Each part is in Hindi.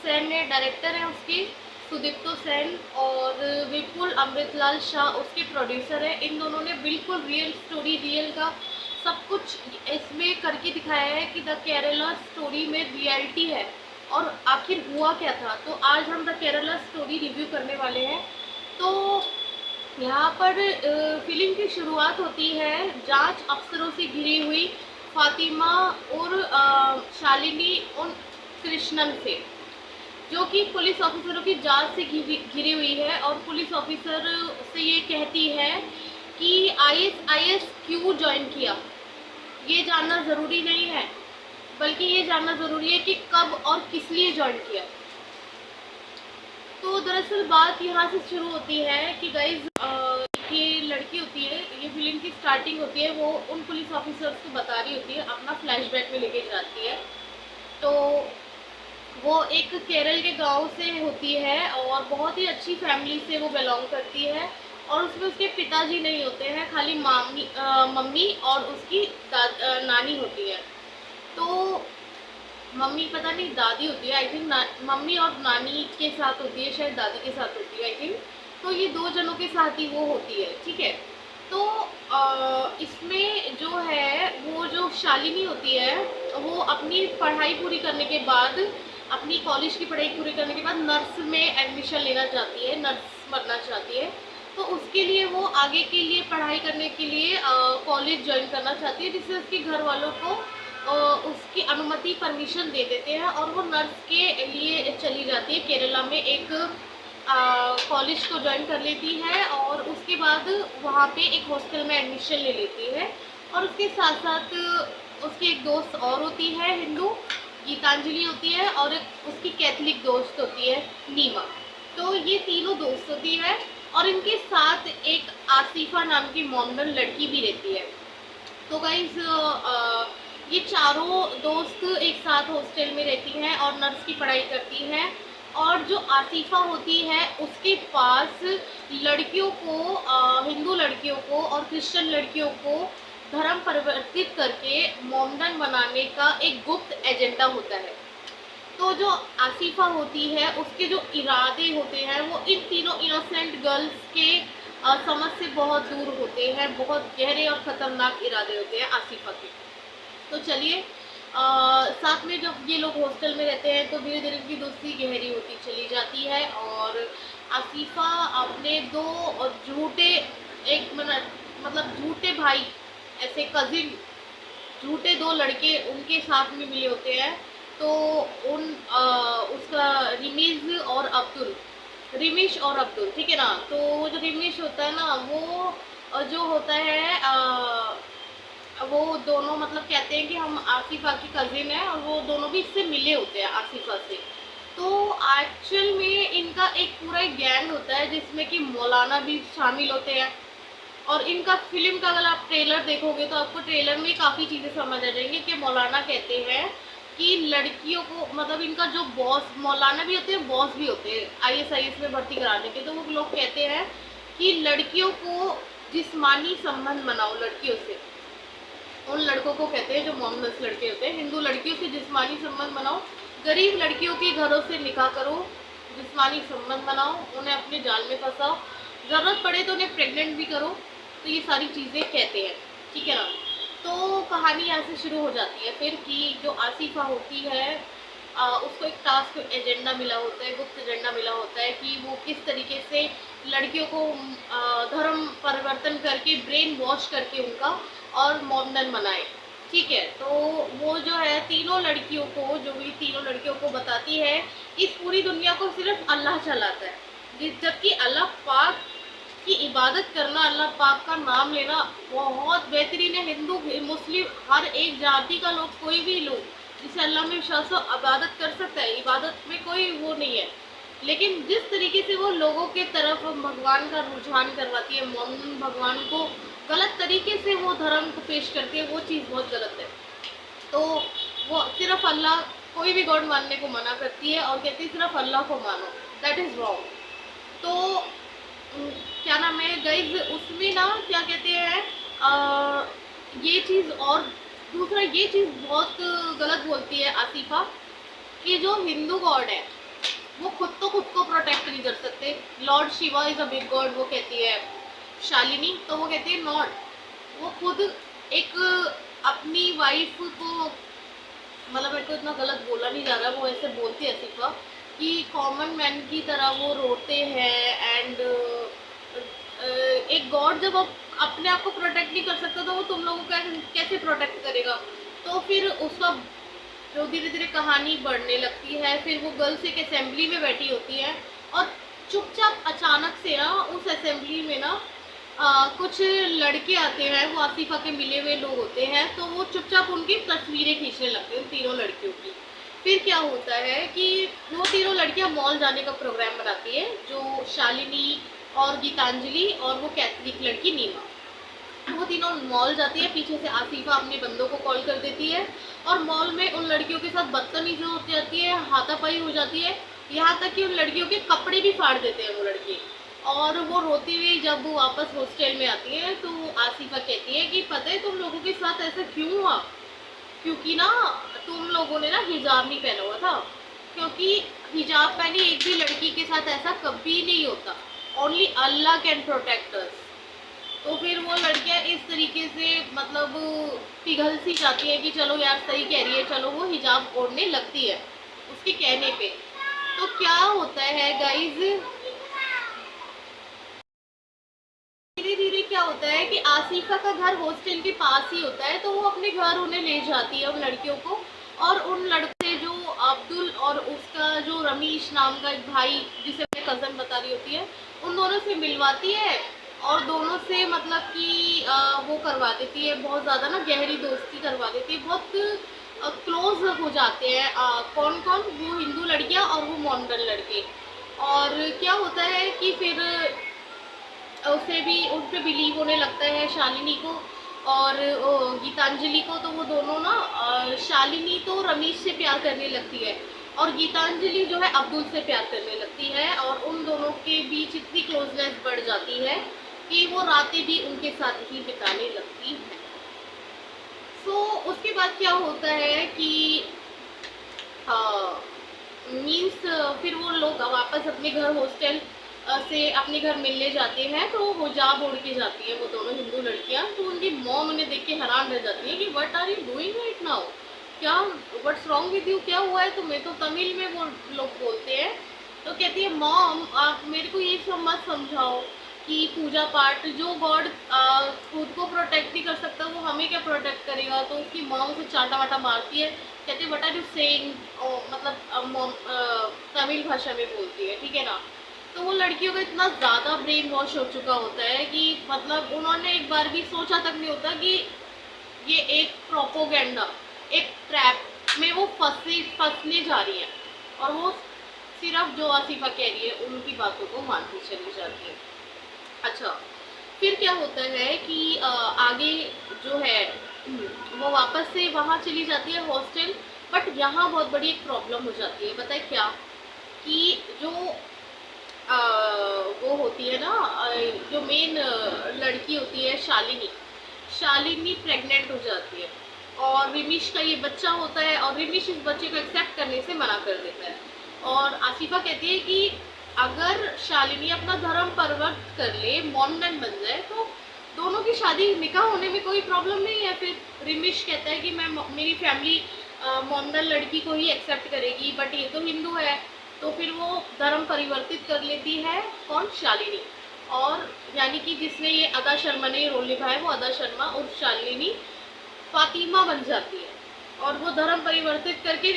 सेन ने डायरेक्टर हैं उसकी, सुदीप्तो सेन, और विपुल अमृतलाल शाह उसके प्रोड्यूसर है। इन दोनों ने बिल्कुल रियल स्टोरी, रियल का सब कुछ इसमें करके दिखाया है कि द केरला स्टोरी में रियलिटी है और आखिर हुआ क्या था। तो आज हम द केरला स्टोरी रिव्यू करने वाले हैं। तो यहाँ पर फिल्म की शुरुआत होती है जांच अफसरों से घिरी हुई फातिमा और शालिनी उन कृष्णन से, जो कि पुलिस ऑफिसरों की जांच से घिरी हुई है। और पुलिस ऑफिसर से ये कहती है कि आईएसआईएस क्यों ज्वाइन किया, ये जानना ज़रूरी नहीं है, बल्कि ये जानना ज़रूरी है कि कब और किस लिए ज्वाइन किया। तो दरअसल बात यहाँ से शुरू होती है कि गाइज ये लड़की होती है, ये फिल्म की स्टार्टिंग होती है, वो उन पुलिस ऑफिसर्स को बता रही होती है, अपना फ्लैशबैक में लेके जाती है। तो वो एक केरल के गांव से होती है और बहुत ही अच्छी फैमिली से वो बिलोंग करती है, और उसमें उसके पिताजी नहीं होते हैं, खाली मम्मी और उसकी नानी होती है। तो मम्मी पता नहीं दादी होती है, आई थिंक मम्मी और नानी के साथ होती है, शायद दादी के साथ होती है आई थिंक। तो ये दो जनों के साथ ही वो होती है, ठीक है। तो इसमें जो है वो जो शालिनी होती है, वो अपनी पढ़ाई पूरी करने के बाद, अपनी कॉलेज की पढ़ाई पूरी करने के बाद नर्स में एडमिशन लेना चाहती है, नर्स बनना चाहती है। तो उसके लिए वो आगे के लिए पढ़ाई करने के लिए कॉलेज ज्वाइन करना चाहती है, जिससे उसके घर वालों को उसकी अनुमति, परमिशन दे देते हैं, और वो नर्स के लिए चली जाती है केरला में, एक कॉलेज को ज्वाइन कर लेती है। और उसके बाद वहाँ पे एक हॉस्टल में एडमिशन ले लेती है। और उसके साथ साथ उसकी एक दोस्त और होती है हिंदू, गीतांजलि होती है, और एक उसकी कैथलिक दोस्त होती है नीमा। तो ये तीनों दोस्त होती है, और इनके साथ एक आसिफा नाम की मॉडर्न लड़की भी रहती है। तो गाइज ये चारों दोस्त एक साथ हॉस्टल में रहती हैं और नर्स की पढ़ाई करती हैं। और जो आसिफा होती है उसके पास लड़कियों को, हिंदू लड़कियों को और क्रिश्चियन लड़कियों को धर्म परिवर्तित करके मोमडन बनाने का एक गुप्त एजेंडा होता है। तो जो आसिफा होती है उसके जो इरादे होते हैं वो इन तीनों इनोसेंट गर्ल्स के समझ से बहुत दूर होते हैं, बहुत गहरे और ख़तरनाक इरादे होते हैं आसिफा के। तो चलिए, साथ में जब ये लोग हॉस्टल में रहते हैं तो धीरे धीरे उनकी दोस्ती गहरी होती चली जाती है। और आसिफा अपने दो झूठे, एक मिनट मतलब झूठे भाई, ऐसे कजिन, झूठे दो लड़के उनके साथ में मिले होते हैं। तो उसका रिमिश और अब्दुल, ठीक है ना। तो वो जो रिमिश होता है ना, वो जो होता है वो दोनों मतलब कहते हैं कि हम आसिफा की कज़िन है, और वो दोनों भी इससे मिले होते हैं आसिफा से। तो एक्चुअल में इनका एक पूरा एक गैंग होता है जिसमें कि मौलाना भी शामिल होते हैं। और इनका फिल्म का अगर आप ट्रेलर देखोगे तो आपको ट्रेलर में काफ़ी चीज़ें समझ आ जाएंगी कि मौलाना कहते हैं कि लड़कियों को, मतलब इनका जो बॉस मौलाना भी होते हैं, बॉस भी होते हैं आईएसआईएस में भर्ती कराने के। तो वो लोग कहते हैं कि लड़कियों को जिस्मानी संबंध बनाओ लड़कियों से, उन लड़कों को कहते हैं जो मोमडन्स लड़के होते हैं, हिंदू लड़कियों से जिस्मानी संबंध बनाओ, गरीब लड़कियों के घरों से निकाह करो, जिस्मानी संबंध बनाओ, उन्हें अपने जाल में फंसाओ, ज़रूरत पड़े तो उन्हें प्रेग्नेंट भी करो। तो ये सारी चीज़ें कहते हैं, ठीक है ना। तो कहानी यहाँ से शुरू हो जाती है फिर कि जो आसिफा होती है उसको एक टास्क एजेंडा मिला होता है, गुप्त एजेंडा मिला होता है कि वो किस तरीके से लड़कियों को धर्म परिवर्तन करके, ब्रेन वॉश करके उनका और मोमडन बनाए, ठीक है। तो वो जो है तीनों लड़कियों को, जो भी तीनों लड़कियों को बताती है इस पूरी दुनिया को सिर्फ अल्लाह चलाता है, जबकि अल्लाह पाक की इबादत करना, अल्लाह पाक का नाम लेना बहुत बेहतरीन है। हिंदू, मुस्लिम, हर एक जाति का लोग, कोई भी लोग जिसे अल्लाह में विश्वास हो, इबादत कर सकता है, इबादत में कोई वो नहीं है। लेकिन जिस तरीके से वो लोगों के तरफ भगवान का रुझान करवाती है, मोमन भगवान को गलत तरीके से वो धर्म को पेश करती है, वो चीज़ बहुत गलत है। तो वो सिर्फ अल्लाह, कोई भी गॉड मानने को मना करती है और कहती है सिर्फ अल्लाह को मानो, दैट इज़ रॉन्ग। तो क्या नाम है गाइज, उसमें ना क्या कहते हैं, ये चीज़, और दूसरा ये चीज़ बहुत गलत बोलती है आसिफा कि जो हिंदू गॉड है वो खुद को प्रोटेक्ट नहीं कर सकते। Lord Shiva is a big God, वो कहती है शालिनी, तो वो कहती है नॉट, वो खुद एक अपनी वाइफ को, मतलब मेरे को इतना गलत बोला नहीं जा रहा, वो ऐसे बोलती है सिर्फ कि कॉमन मैन की तरह वो रोते हैं। एंड एक गॉड जब अपने आप को प्रोटेक्ट नहीं कर सकता तो वो तुम लोगों को कैसे प्रोटेक्ट करेगा। तो फिर उसका जो धीरे धीरे कहानी बढ़ने लगती है, फिर वो गर्ल्स एक असेंबली में बैठी होती है और चुपचाप अचानक से ना उस असेंबली में ना कुछ लड़के आते हैं, वो आसिफा के मिले हुए लोग होते हैं, तो वो चुपचाप उनकी तस्वीरें खींचने लगते हैं तीनों लड़कियों की। फिर क्या होता है कि वो तीनों लड़कियां मॉल जाने का प्रोग्राम बनाती है, जो शालिनी और गीतांजलि और वो कैथलिक लड़की नीमा, वो तीनों मॉल जाती है। पीछे से आसिफा अपने बंदों को कॉल कर देती है और मॉल में उन लड़कियों के साथ बदतमीजी हो जाती है, हाथापाई हो जाती है, यहाँ तक कि उन लड़कियों के कपड़े भी फाड़ देते हैं वो लड़के। और वो रोती हुई जब वो वापस हॉस्टल में आती है तो आसिफा कहती है कि पता है तुम लोगों के साथ ऐसा क्यों हुआ, क्योंकि ना तुम लोगों ने ना हिजाब नहीं पहना हुआ था, क्योंकि हिजाब पहनी एक भी लड़की के साथ ऐसा कभी नहीं होता, only Allah can protect us. तो फिर वो लड़कियां इस तरीके से मतलब पिघल सी जाती है कि चलो यार सही कह रही है, चलो वो हिजाब ओढ़ने लगती है उसके कहने पे। तो क्या होता है गाइज, धीरे धीरे क्या होता है कि आसिफा का घर हॉस्टल के पास ही होता है, तो वो अपने घर उन्हें ले जाती है उन लड़कियों को, और उन लड़के से जो अब्दुल और उसका जो रमीश नाम का एक भाई जिसे मैं कज़न बता रही होती है, उन दोनों से मिलवाती है और दोनों से मतलब कि वो करवा देती है, बहुत ज़्यादा ना गहरी दोस्ती करवा देती है, बहुत क्लोज हो जाते हैं। कौन कौन, वो हिंदू लड़कियाँ और वो मॉडर्न लड़के। और क्या होता है कि फिर उसे भी उन पर बिलीव होने लगता है शालिनी को और गीतांजलि को। तो वो दोनों ना शालिनी तो रमीश से प्यार करने लगती है और गीतांजलि जो है अब्दुल से प्यार करने लगती है, और उन दोनों के बीच इतनी क्लोजनेस बढ़ जाती है कि वो रातें भी उनके साथ ही बिताने लगती है। सो उसके बाद क्या होता है कि मीन्स फिर वो लोग वापस अपने घर हॉस्टल से अपने घर मिलने जाते हैं, तो वो हिजाब ओढ़ के जाती है वो दोनों हिंदू लड़कियां। तो उनकी मॉम उन्हें देख के हैरान रह जाती है कि what are you doing right now, क्या व्हाट्स रॉन्ग विद यू, क्या हुआ है तुम्हें। तो तमिल में वो लोग बोलते हैं। तो कहती है मॉम आप मेरे को ये सब मत समझाओ कि पूजा पाठ, जो गॉड खुद को प्रोटेक्ट नहीं कर सकता वो हमें क्या प्रोटेक्ट करेगा। तो उसकी मॉम उसे चाटा वाटा मारती है, कहती है व्हाट आर यू सेइंग, मतलब मॉम तमिल भाषा में बोलती है, ठीक है ना। तो वो लड़कियों का इतना ज़्यादा ब्रेन वॉश हो चुका होता है कि मतलब उन्होंने एक बार भी सोचा तक नहीं होता कि ये एक प्रोपोगेंडा, एक ट्रैप में वो फंसने जा रही है, और वो सिर्फ जो आसिफा कह रही है उनकी बातों को मानती चली जाती है। अच्छा, फिर क्या होता है कि आगे जो है वो वापस से वहाँ चली जाती है हॉस्टल। बट यहाँ बहुत बड़ी एक प्रॉब्लम हो जाती है, पता है क्या, कि जो वो होती है ना, जो मेन लड़की होती है शालिनी, शालिनी प्रेग्नेंट हो जाती है और रिमिश का ये बच्चा होता है, और रिमिश इस बच्चे को एक्सेप्ट करने से मना कर देता है। और आसिफा कहती है कि अगर शालिनी अपना धर्म परिवर्तन कर ले, मॉडर्न बन जाए, तो दोनों की शादी निकाह होने में कोई प्रॉब्लम नहीं है। फिर रिमिश कहता है कि मैं मेरी फैमिली मॉडर्न लड़की को ही एक्सेप्ट करेगी, बट ये तो हिंदू है। तो फिर वो धर्म परिवर्तित कर लेती है, कौन, शालिनी। और यानी कि जिसने ये अदा शर्मा ने रोल निभाया, वो अदा शर्मा और शालिनी फातिमा बन जाती है, और वो धर्म परिवर्तित करके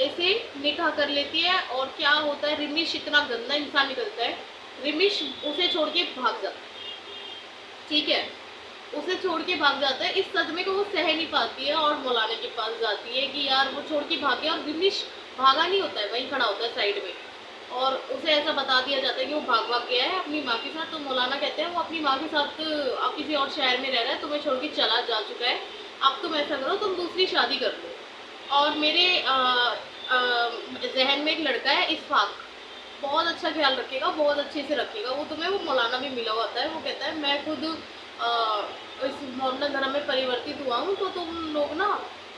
ऐसे निकाह कर लेती है। और क्या होता है, रिमिश इतना गंदा इंसान निकलता है, रिमिश उसे छोड़ के भाग जाता है, ठीक है, उसे छोड़ के भाग जाता है। इस सदमे को वो सह नहीं पाती है और मौलाना के पास जाती है कि यार वो छोड़ के भाग गया, और रिमिश भागा नहीं होता है, वहीं खड़ा होता है साइड में, और उसे ऐसा बता दिया जाता है कि वो भाग गया है अपनी माँ के साथ। तो मौलाना कहते हैं वो अपनी माँ के साथ अब किसी और शहर में रह रहा है, तुम्हें छोड़ के चला जा चुका है, अब तुम ऐसा करो तुम दूसरी शादी कर लो। और मेरे जहन में एक लड़का है इस्फाक, बहुत अच्छा ख्याल रखेगा, बहुत अच्छे से रखेगा वो तुम्हें। वो मौलाना भी मिला हुआ है, वो कहता है मैं खुद इस मॉडर्न धर्म में परिवर्तित हुआ हूँ, तो तुम लोग ना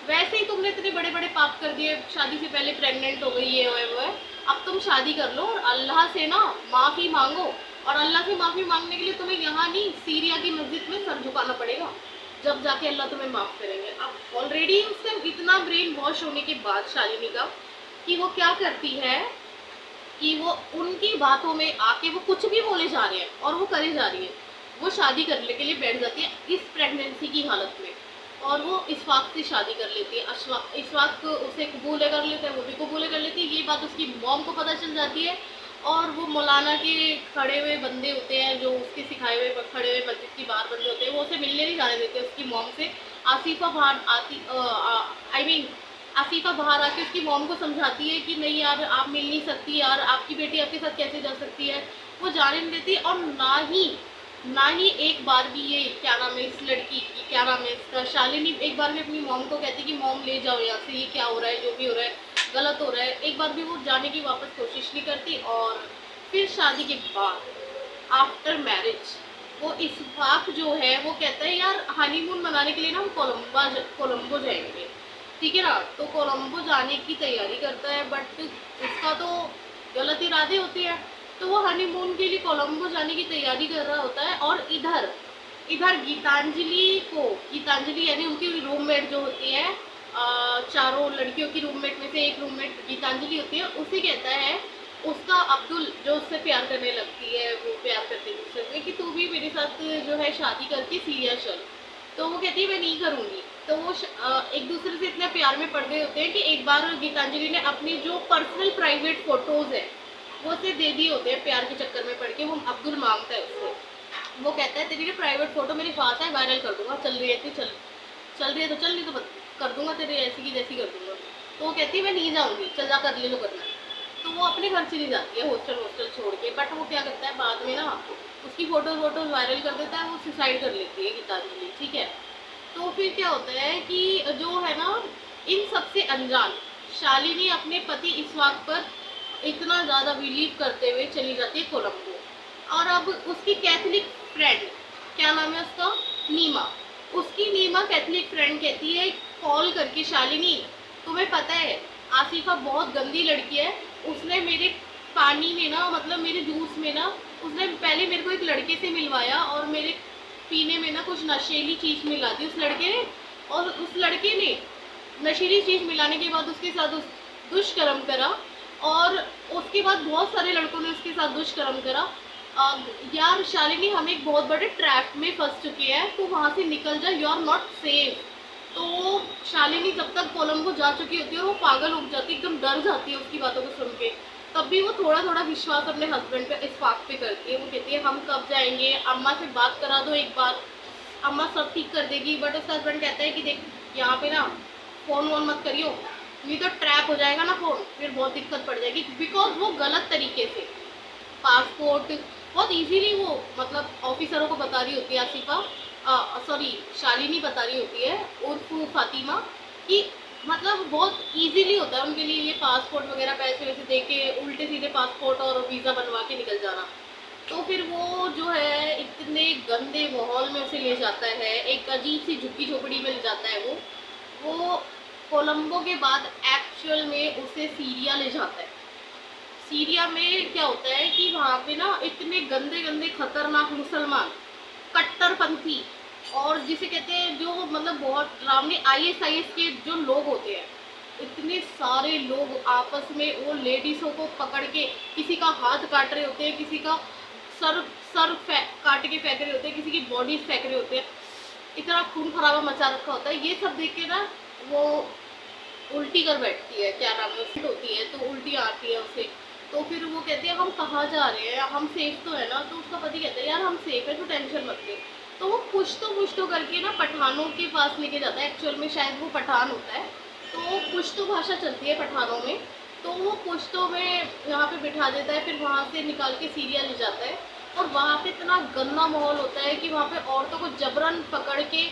वैसे ही तुमने इतने बड़े बड़े पाप कर दिए, शादी से पहले प्रेग्नेंट हो गई, ये हुआ वो है, अब तुम शादी कर लो और अल्लाह से ना माफ़ी मांगो, और अल्लाह से माफ़ी मांगने के लिए तुम्हें यहाँ नहीं, सीरिया की मस्जिद में सर झुकाना पड़ेगा, जब जाके अल्लाह तुम्हें माफ़ करेंगे। अब ऑलरेडी उससे इतना ब्रेन वॉश होने के बाद शालिनी का, कि वो क्या करती है कि वो उनकी बातों में आके वो कुछ भी बोले जा रहे हैं और वो करे जा रही है, वो शादी करने के लिए बैठ जाती है इस प्रेगनेंसी की हालत में, और वो इशफाक से शादी कर लेती है। इशफाक उसे कबूल कर लेता है, वो भी कबूल कर लेती है। ये बात उसकी मॉम को पता चल जाती है, और वो मौलाना के खड़े हुए बंदे होते हैं, जो उसके सिखाए हुए खड़े हुए मस्जिद के बाहर बंदे होते हैं, वो उसे मिलने नहीं जाने देते उसकी मॉम से। आसिफा बाहर आती, आई मीन आसिफा बाहर आके उसकी मॉम को समझाती है कि नहीं यार, आप मिल नहीं सकती यार, आपकी बेटी आपके साथ कैसे जा सकती है, वो जाने नहीं देती। और ना ही एक बार भी ये क्या नाम है इस लड़की की, क्या नाम है इसका, शालिनी एक बार भी अपनी मॉम को कहती कि मॉम ले जाओ यहाँ से, ये क्या हो रहा है, जो भी हो रहा है गलत हो रहा है, एक बार भी वो जाने की वापस कोशिश नहीं करती। और फिर शादी के बाद आफ्टर मैरिज वो इशफाक जो है वो कहता है यार हनीमून मनाने के लिए ना हम कोलंबो जाएंगे, ठीक है ना। तो कोलंबो जाने की तैयारी करता है, बट उसका तो गलत इरादे होते हैं, तो वो हनीमून के लिए कोलंबो जाने की तैयारी कर रहा होता है। और इधर इधर गीतांजलि यानी उनकी रूममेट जो होती है, चारों लड़कियों की रूममेट में से एक रूममेट गीतांजलि होती है, उसे कहता है उसका अब्दुल जो उससे प्यार करने लगती है, वो प्यार करते हैं दूसरे से, कि तू भी मेरे साथ जो है शादी करके सीरिया चल। तो वो कहती है मैं नहीं करूँगी। तो वो एक दूसरे से इतने प्यार में पड़ गए होते हैं कि एक बार गीतांजलि ने अपनी जो पर्सनल प्राइवेट फोटोज़ है वो उसे दे दिए होते हैं, प्यार के चक्कर में पड़ के। वो अब्दुल मांगता है उससे, वो कहता है तेरी प्राइवेट फ़ोटो मेरे पास है, वायरल कर दूंगा, चल रही है तो चल रही है तो चल, नहीं तो कर दूंगा तेरे ऐसी की जैसी कर दूंगा। तो वो कहती है मैं नहीं जाऊँगी, चल जा कर ले जो करना है। तो वो अपने घर से नहीं जाती है, हॉस्टल छोड़ के। बट वो क्या करता है बाद में ना, उसकी फ़ोटोज़ वायरल कर देता है, वो सुसाइड कर लेती है गीतांजलि, ठीक है। तो फिर क्या होता है कि जो है ना, इन सबसे अनजान शालिनी अपने पति इशफाक पर इतना ज़्यादा बिलीव करते हुए चली जाती है कोलंबो। और अब उसकी कैथलिक फ्रेंड, क्या नाम है उसका, नीमा कैथलिक फ्रेंड कहती है कॉल करके, शालिनी तुम्हें पता है आसिफा बहुत गंदी लड़की है, उसने मेरे पानी में ना, मतलब मेरे जूस में ना, उसने पहले मेरे को एक लड़के से मिलवाया और मेरे पीने में ना कुछ नशीली चीज़ मिला दी उस लड़के ने, और उस लड़के ने नशीली चीज़ मिलाने के बाद उसके साथ दुष्कर्म करा, और उसके बाद बहुत सारे लड़कों ने उसके साथ दुष्कर्म करा। यार शालिनी हम एक बहुत बड़े ट्रैप में फंस चुके हैं, तो वहाँ से निकल जा, यू आर नॉट सेफ। तो शालिनी जब तक कोलंबो जा चुकी होती है वो पागल हो जाती है, एकदम डर जाती है उसकी बातों को सुन के। तब भी वो थोड़ा थोड़ा विश्वास अपने हस्बैंड पे, इशफाक पे करती है। वो कहती है हम कब जाएंगे, अम्मा से बात करा दो एक बार, अम्मा सब ठीक कर देगी। बट उसका हस्बैंड कहता है कि देख यहाँ पे ना फ़ोन वोन मत करियो, नहीं तो ट्रैप हो जाएगा ना फ़ोन, फिर बहुत दिक्कत पड़ जाएगी। बिकॉज वो गलत तरीके से पासपोर्ट बहुत इजीली वो मतलब ऑफिसरों को बता रही होती है, आसिफा सॉरी शालिनी बता रही होती है उर्फ फातिमा, कि मतलब बहुत इजीली होता है उनके लिए ये पासपोर्ट वगैरह पैसे वैसे दे के उल्टे सीधे पासपोर्ट और वीज़ा बनवा के निकल जाना। तो फिर वो जो है इतने गंदे माहौल में उसे ले जाता है, एक अजीब सी झुग्गी झोपड़ी में ले जाता है वो कोलंबो के बाद एक्चुअल में उसे सीरिया ले जाता है। सीरिया में क्या होता है कि वहाँ पे ना इतने गंदे गंदे खतरनाक मुसलमान कट्टरपंथी, और जिसे कहते हैं जो मतलब बहुत डरावने ISIS के जो लोग होते हैं, इतने सारे लोग आपस में वो लेडीज़ों को पकड़ के किसी का हाथ काट रहे होते हैं, किसी का सर काट के फेंक रहे होते हैं, किसी की बॉडी फेंक रहे होते हैं, इतना खून खराबा मचा रखा होता है। ये सब देख के ना वो उल्टी कर बैठती है, क्या नाम है उसकी होती है, तो उल्टी आती है उसे। तो फिर वो कहती है हम कहाँ जा रहे हैं, हम सेफ तो है ना। तो उसका पति कहता है यार हम सेफ है, तो टेंशन मत ले। तो वो कुछ तो करके ना पठानों के पास लेके जाता है, एक्चुअल में शायद वो पठान होता है, तो कुछ तो भाषा चलती है पठानों में, तो वो कुछ तो में यहाँ पे बिठा देता है, फिर वहाँ से निकाल के सीरिया ले जाता है। और वहाँ पे इतना गंदा माहौल होता है कि वहाँ पे औरतों को जबरन पकड़ के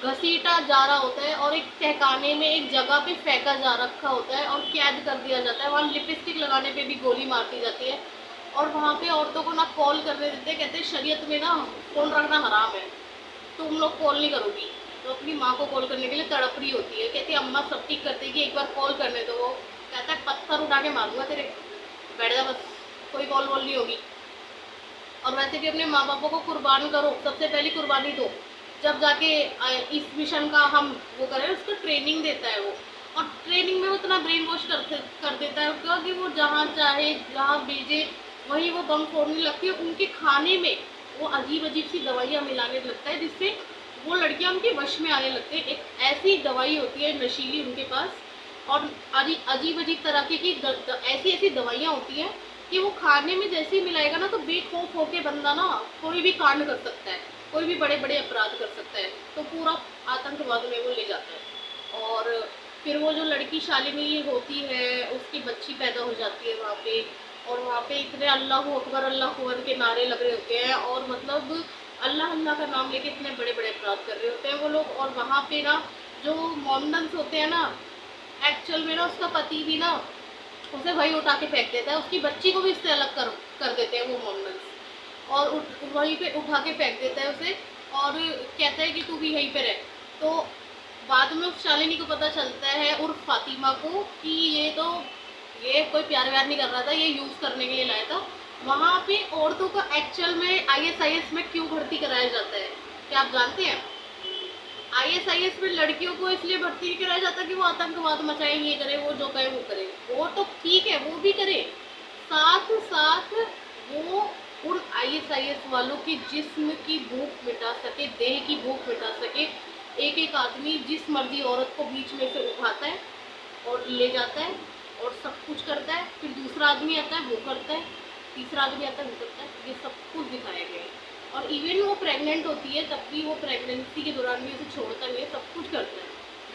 घसीटा जा रहा होता है, और एक तहखाने में एक जगह पे फेंका जा रखा होता है और कैद कर दिया जाता है। वहाँ लिपस्टिक लगाने पे भी गोली मार दी जाती है, और वहाँ पे औरतों को ना कॉल करने देते हैं, कहते हैं शरीयत में ना फ़ोन रखना हराम है, तुम लोग कॉल नहीं करोगी। तो अपनी माँ को कॉल करने के लिए तड़प रही होती है, कहती है अम्मा सब ठीक कर देगी, एक बार कॉल करने दो। वो कहता है पत्थर उठा के मारूंगा तेरे, बैठ जा बस, कोई कॉल वॉल नहीं होगी। और वैसे भी अपने माँ बापों को कुर्बान करो, सबसे पहली कुर्बानी दो, जब जाके इस मिशन का हम वो करें। उसको ट्रेनिंग देता है वो, और ट्रेनिंग में वो इतना ब्रेन वॉश कर देता है उसका कि वो जहाँ चाहे जहाँ भेजे वहीं वो बम फोड़ने लगती है। उनके खाने में वो अजीब अजीब सी दवाइयाँ मिलाने लगता है, जिससे वो लड़कियाँ उनके वश में आने लगते हैं। एक ऐसी दवाई होती है नशीली उनके पास, और अजीब अजीब तरह की ऐसी ऐसी दवाइयाँ होती हैं कि वो खाने में जैसे ही मिलाएगा ना, तो बेखौफ होके बंदा ना कोई भी कांड कर सकता है, कोई भी बड़े बड़े अपराध कर सकता है। तो पूरा आतंकवाद में वो ले जाता है। और फिर वो जो लड़की शालिनी होती है, उसकी बच्ची पैदा हो जाती है वहाँ पे, और वहाँ पे इतने अल्लाह अकबर के नारे लग रहे होते हैं, और मतलब अल्लाह अल्लाह का नाम लेके इतने बड़े बड़े अपराध कर रहे होते हैं वो लोग। और वहाँ पे ना जो मोमडन्स होते हैं ना, एक्चुअल में ना उसका पति भी ना उसे वही उठा के फेंक देता है, उसकी बच्ची को भी इससे अलग कर देते हैं वो मोमडन्स, और वहीं पे उठा के फेंक देता है उसे, और कहता है कि तू भी यहीं पे रह। तो बाद में उस शालिनी को पता चलता है, उर्फ फातिमा को, कि ये कोई प्यार व्यार नहीं कर रहा था, ये यूज़ करने के लिए लाया था। वहाँ पे औरतों का एक्चुअल में ISIS में क्यों भर्ती कराया जाता है, क्या आप जानते हैं? ISIS में लड़कियों को इसलिए भर्ती नहीं कराया जाता कि वो आतंकवाद मचाए, ये करे, वो जो करे वो करे। वो तो ठीक है, वो भी करे, साथ साथ वो उन ISIS वालों की जिस्म की भूख मिटा सके, देह की भूख मिटा सके। एक एक आदमी जिस मर्जी औरत को बीच में से उठाता है और ले जाता है और सब कुछ करता है। फिर दूसरा आदमी आता है, वो करता है, तीसरा आदमी आता है, वो करता है। ये सब कुछ दिखाया गया है। और इवन वो प्रेग्नेंट होती है तब भी वो प्रेगनेंसी के दौरान भी उसे छोड़ता नहीं है, सब कुछ करता है।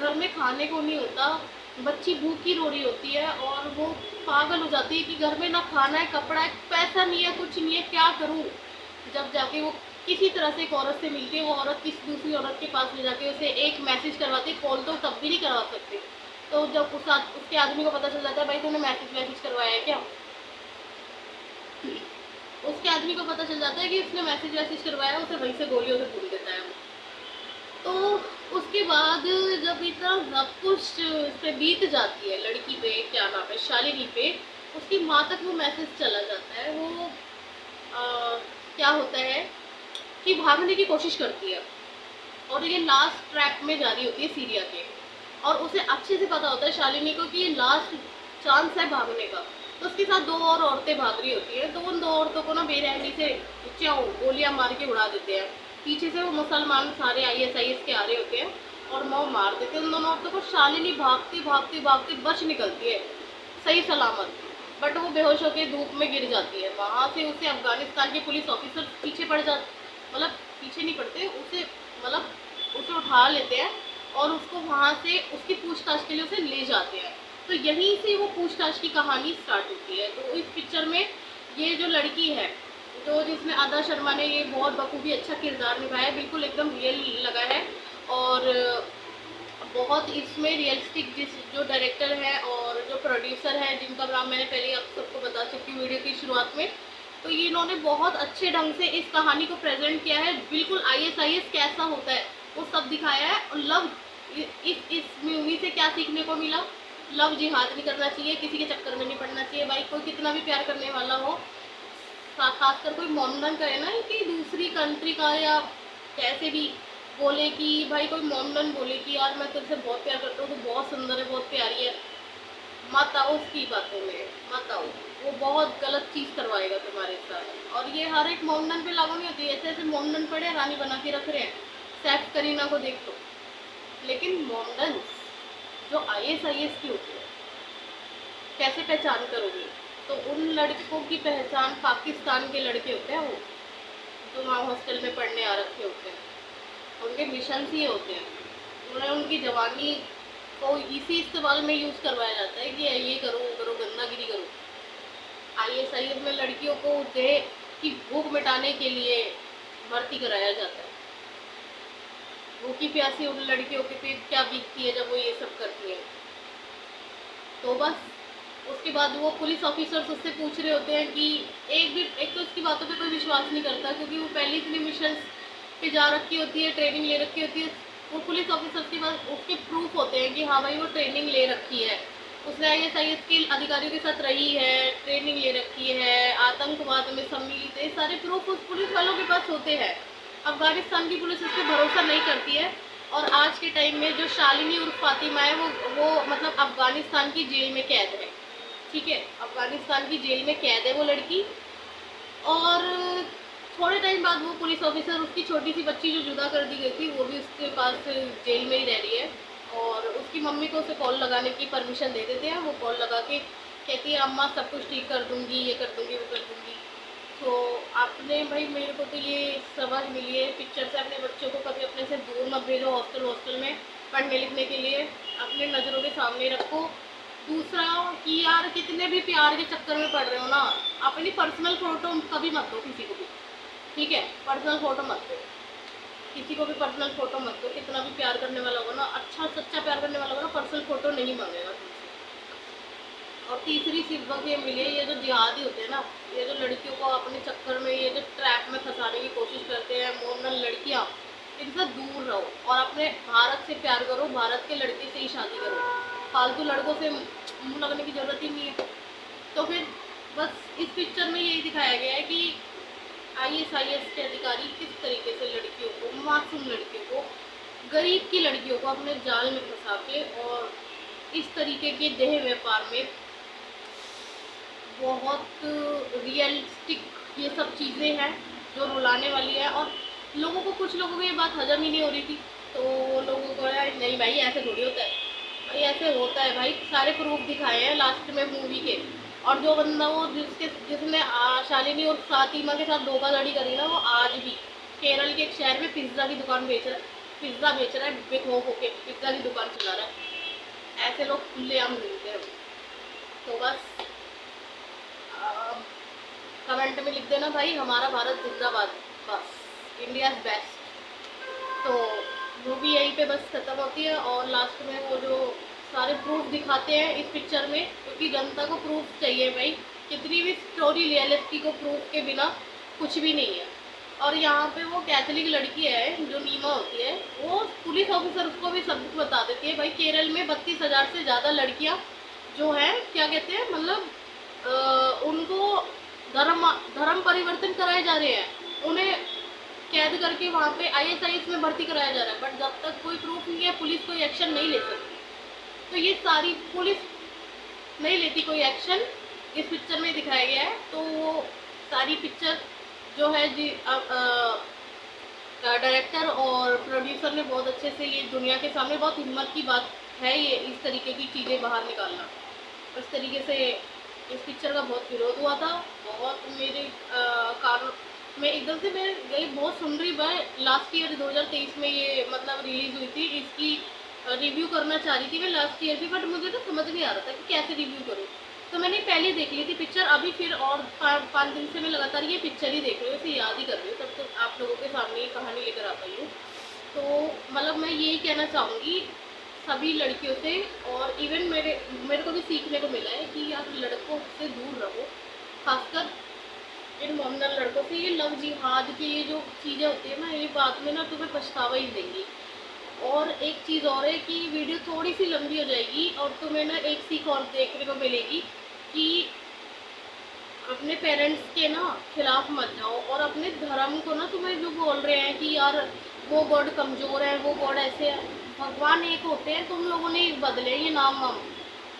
घर में खाने को नहीं होता, बच्ची भूखी रो रही होती है, और वो पागल हो जाती है कि घर में ना खाना है, कपड़ा है, पैसा नहीं है, कुछ नहीं है, क्या करूँ। जब जाके वो किसी तरह से एक औरत से मिलती है, वो औरत किसी दूसरी औरत के पास ले जाके उसे एक मैसेज करवाती है, कॉल तो तब भी नहीं करवा सकते। तो जब उसके आदमी को पता चल जाता है, भाई तूने मैसेज करवाया है क्या, उसके आदमी को पता चल जाता है कि उसने मैसेज करवाया, उसे वहीं से गोलियों से भून देता है वो। तो उसके बाद जब इतना सब कुछ पे बीत जाती है लड़की पे, क्या नाम है, शालिनी पे, उसकी माँ तक वो मैसेज चला जाता है। वो क्या होता है कि भागने की कोशिश करती है, और ये लास्ट ट्रैप में जा रही होती है सीरिया के, और उसे अच्छे से पता होता है शालिनी को कि ये लास्ट चांस है भागने का। तो उसके साथ दो और औरतें भाग रही होती हैं, तो उन दो औरतों को ना बेरहमी से गोलियां मार के उड़ा देते हैं। पीछे से वो मुसलमान सारे ISIS के आ रहे होते हैं और वो मार देते हैं उन दोनों औरतों को। शालिनी भागती भागती भागती बच निकलती है सही सलामत, बट वो बेहोश होकर धूप में गिर जाती है। वहाँ से उसे अफगानिस्तान के पुलिस ऑफिसर पीछे पड़ जाते, मतलब पीछे नहीं पड़ते, उसे उठा लेते हैं और उसको वहाँ से उसकी पूछताछ के लिए उसे ले जाते हैं। तो यहीं से वो पूछताछ की कहानी स्टार्ट होती है। तो इस पिक्चर में ये जो लड़की है, तो जिसमें आदा शर्मा ने ये बहुत बखूबी अच्छा किरदार निभाया है, बिल्कुल एकदम रियल लगा है। और बहुत इसमें रियलिस्टिक जो डायरेक्टर है और जो प्रोड्यूसर है, जिनका नाम मैंने पहले आप सबको बता चुकी हूँ वीडियो की शुरुआत में, तो ये इन्होंने बहुत अच्छे ढंग से इस कहानी को प्रेजेंट किया है। बिल्कुल ISIS कैसा होता है वो सब दिखाया है। और लव, इस मूवी से क्या सीखने को मिला, लव जिहाद नहीं करना चाहिए, किसी के चक्कर में नहीं पड़ना चाहिए। भाई कोई कितना भी प्यार करने वाला हो, खासकर कोई मोमडन करे ना कि दूसरी कंट्री का, या कैसे भी बोले कि भाई कोई मोमडन बोले कि यार मैं तुझसे बहुत प्यार करता हूँ, तो बहुत सुंदर है, बहुत प्यारी है, मत आओ उसकी बातों में, मत आओ, वो बहुत गलत चीज़ करवाएगा तुम्हारे साथ। और ये हर एक मोमडन पे लागू नहीं होती। ऐसे ऐसे मोमडन पड़े रानी बना के रख रहे हैं, सैफ करीना को देख लो। लेकिन मोमडन जो ISIS की होती है, कैसे पहचान करोगे? तो उन लड़कों की पहचान पाकिस्तान के लड़के होते हैं, वो जो वहाँ हॉस्टल में पढ़ने आ रखे होते हैं, उनके मिशन ही होते हैं। उन्हें उनकी जवानी को इसी इस्तेमाल में यूज़ करवाया जाता है कि ये करो वो करो, गंदागिरी करो। ISIS में लड़कियों को देह की भूख मिटाने के लिए भर्ती कराया जाता है। भूखी प्यासी उन लड़कियों के पेट क्या बीतती है जब वो ये सब करती है। तो बस उसके बाद वो पुलिस ऑफिसर्स उससे पूछ रहे होते हैं कि एक तो उसकी बातों पे कोई विश्वास नहीं करता, क्योंकि वो पहले इतनी मिशन पे जा रखी होती है, ट्रेनिंग ले रखी होती है। वो पुलिस ऑफिसर्स के पास उसके प्रूफ होते हैं कि हाँ भाई वो ट्रेनिंग ले रखी है, उसने आईएसआईएस के अधिकारियों के साथ रही है, ट्रेनिंग ले रखी है, आतंकवाद में सम्मिलित है, सारे प्रूफ उस पुलिस वालों के पास होते हैं। अफगानिस्तान की पुलिस इस पर भरोसा नहीं करती है। और आज के टाइम में जो शालिनी उर्फ फातिमा है वो मतलब अफगानिस्तान की जेल में कैद है। ठीक है, अफगानिस्तान की जेल में कैद है वो लड़की। और थोड़े टाइम बाद वो पुलिस ऑफिसर, उसकी छोटी सी बच्ची जो जुदा कर दी गई थी, वो भी उसके पास जेल में ही रह रही है। और उसकी मम्मी को उसे कॉल लगाने की परमिशन दे देते हैं। वो कॉल लगा के कहती है अम्मा सब कुछ ठीक कर दूंगी, ये कर दूंगी, वो कर दूंगी। तो आपने भाई, मेरे को तो ये समझ मिली है पिक्चर से, अपने बच्चों को कभी अपने से दूर मत भेजो हॉस्टल में पढ़ने लिखने के लिए, अपने नज़रों के सामने रखो। दूसरा कि यार कितने भी प्यार के चक्कर में पड़ रहे हो ना, अपनी पर्सनल फ़ोटो कभी मत दो किसी को भी। ठीक है, पर्सनल फ़ोटो मत दो किसी को भी, पर्सनल फ़ोटो मत दो। कितना भी प्यार करने वाला होगा ना, अच्छा सच्चा प्यार करने वाला होगा ना, पर्सनल फ़ोटो नहीं मांगेगा तुमसे। और तीसरी सिर्फ ये मिली है, ये जो जिहादी होते हैं ना, ये जो लड़कियों को अपने चक्कर में, ये जो ट्रैप में फंसाने की कोशिश करते हैं मोरनल लड़कियाँ, इनसे दूर रहो और अपने भारत से प्यार करो, भारत के लड़के से ही शादी करो। फालतू लड़कों से मुँह लगने की ज़रूरत ही नहीं है। तो फिर बस इस पिक्चर में यही दिखाया गया है कि आईएसआईएस के अधिकारी किस तरीके से लड़कियों को, मासूम लड़कियों को, गरीब की लड़कियों को अपने जाल में फंसा के और इस तरीके के देह व्यापार में बहुत रियलिस्टिक ये सब चीज़ें हैं जो रुलाने वाली है। और लोगों को, कुछ लोगों को ये बात हजम ही नहीं हो रही थी, तो लोगों को यार नहीं भाई ऐसे थोड़ी होता है, भाई ऐसे होता है भाई। सारे प्रूफ दिखाए हैं लास्ट में मूवी के। और जो बंदा वो जिसने शालिनी और फातिमा के साथ धोखाधड़ी करी ना, वो आज भी केरल के एक शहर में पिज्ज़ा की दुकान बेच रहा है, पिज्ज़ा बेच रहा है, बेखौफ होके पिज्ज़ा की दुकान चला रहा है। ऐसे लोग खुलेआम मिलते हैं। तो बस कमेंट में लिख देना भाई हमारा भारत जिंदाबाद, बस इंडिया बेस्ट। तो मूवी यहीं पे बस ख़त्म होती है और लास्ट में वो जो सारे प्रूफ दिखाते हैं इस पिक्चर में, क्योंकि जनता को प्रूफ चाहिए भाई। कितनी भी स्टोरी रियलिटी को प्रूफ के बिना कुछ भी नहीं है। और यहाँ पे वो कैथोलिक लड़की है जो नीमा होती है, वो पुलिस ऑफिसर उसको भी सब कुछ बता देती है। भाई केरल में 32,000 से ज़्यादा लड़कियाँ जो हैं, क्या कहते हैं, मतलब उनको धर्म परिवर्तन कराए जा रहे हैं, उन्हें कैद करके वहाँ पे आईएसआईएस में भर्ती कराया जा रहा है। बट जब तक कोई प्रूफ नहीं है, पुलिस कोई एक्शन नहीं ले सकती। तो ये सारी पुलिस नहीं लेती कोई एक्शन, इस पिक्चर में दिखाया गया है। तो वो सारी पिक्चर जो है जी, डायरेक्टर और प्रोड्यूसर ने बहुत अच्छे से ये दुनिया के सामने, बहुत हिम्मत की बात है ये इस तरीके की चीज़ें बाहर निकालना। इस तरीके से इस पिक्चर का बहुत विरोध हुआ था, बहुत मेरे कारण मैं एकदम से मैं गई बहुत सुन रही। मैं लास्ट ईयर 2023 में ये मतलब रिलीज़ हुई थी, इसकी रिव्यू करना चाह रही थी मैं लास्ट ईयर भी, बट मुझे तो समझ नहीं आ रहा था कि कैसे रिव्यू करूँ। तो मैंने पहले देख ली थी पिक्चर, अभी फिर और 5 दिन से मैं लगातार ये पिक्चर ही देख रही हूँ, इसे याद ही कर रही हूँ, तब तक आप लोगों के सामने ये कहानी लेकर आ पाई हूँ। तो मतलब मैं यही कहना चाहूँगी सभी लड़कियों से, और इवन मेरे को भी सीखने को मिला है कि आप लड़कों से दूर रहो, खासकर इन मोमडन लड़कों से। ये लव जिहाद की ये जो चीज़ें होती है ना, ये बाद में ना तुम्हें पछतावा ही देंगी। और एक चीज़ और है कि वीडियो थोड़ी सी लंबी हो जाएगी और तुम्हें ना एक सीख और देखने को मिलेगी कि अपने पेरेंट्स के ना खिलाफ मत जाओ, और अपने धर्म को ना, तुम्हें जो बोल रहे हैं कि यार वो गॉड कमज़ोर है, वो गॉड ऐसे है, भगवान एक होते हैं, तुम लोगों ने बदले ये नाम वाम,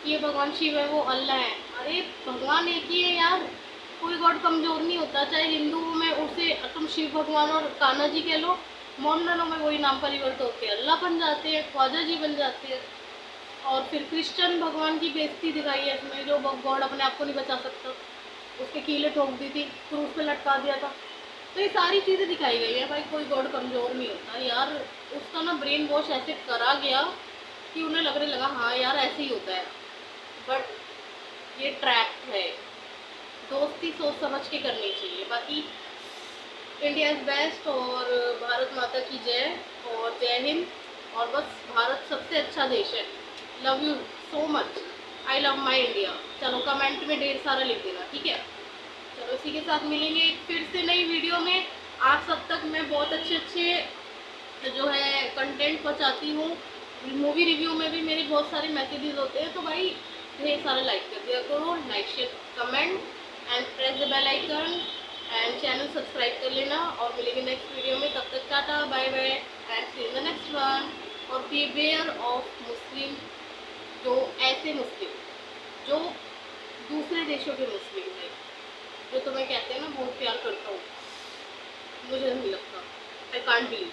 ये भगवान शिव है, वो अल्लाह है। अरे भगवान एक ही है यार, कोई गॉड कमज़ोर नहीं होता। चाहे हिंदुओं में उसे तुम शिव भगवान और कान्हा जी कह लो, मोमडनों में वही नाम परिवर्तन होते हैं, अल्लाह बन जाते हैं, ख्वाजा जी बन जाते हैं। और फिर क्रिश्चियन भगवान की बेइज्जती दिखाई है इसमें, जो गॉड अपने आप को नहीं बचा सकता, उसके कीलें ठोक दी थी, क्रूस पे लटका दिया था। तो ये सारी चीज़ें दिखाई गई है भाई, कोई गॉड कमज़ोर नहीं होता यार। उसका ना ब्रेन वॉश ऐसे करा गया कि उन्हें लगने लगा हाँ यार ऐसे ही होता है। बट ये ट्रैप है, दोस्ती सोच समझ के करनी चाहिए। बाकी इंडिया इज़ बेस्ट, और भारत माता की जय, और जय हिंद। और बस भारत सबसे अच्छा देश है। Love you so much, I love my India. चलो कमेंट में ढेर सारा लिख देना, ठीक है। चलो इसी के साथ मिलेंगे एक फिर से नई वीडियो में। आप सब तक मैं बहुत अच्छे जो है कंटेंट पहुंचाती हूँ। मूवी रिव्यू में भी मेरे बहुत सारे मैसेजेस होते हैं, तो भाई ढेर सारा लाइक कर दिया करो, like share comment and press the bell icon and channel subscribe कर लेना। और मिलेंगे नेक्स्ट वीडियो में, तब तक ta-ta bye bye and see in the next one. और बिहेवियर ऑफ मुस्लिम, जो ऐसे मुस्लिम जो दूसरे देशों के मुस्लिम हैं, जो तुम्हें कहते हैं ना बहुत प्यार करता हूँ, मुझे नहीं लगता, आई कांट बिलीव।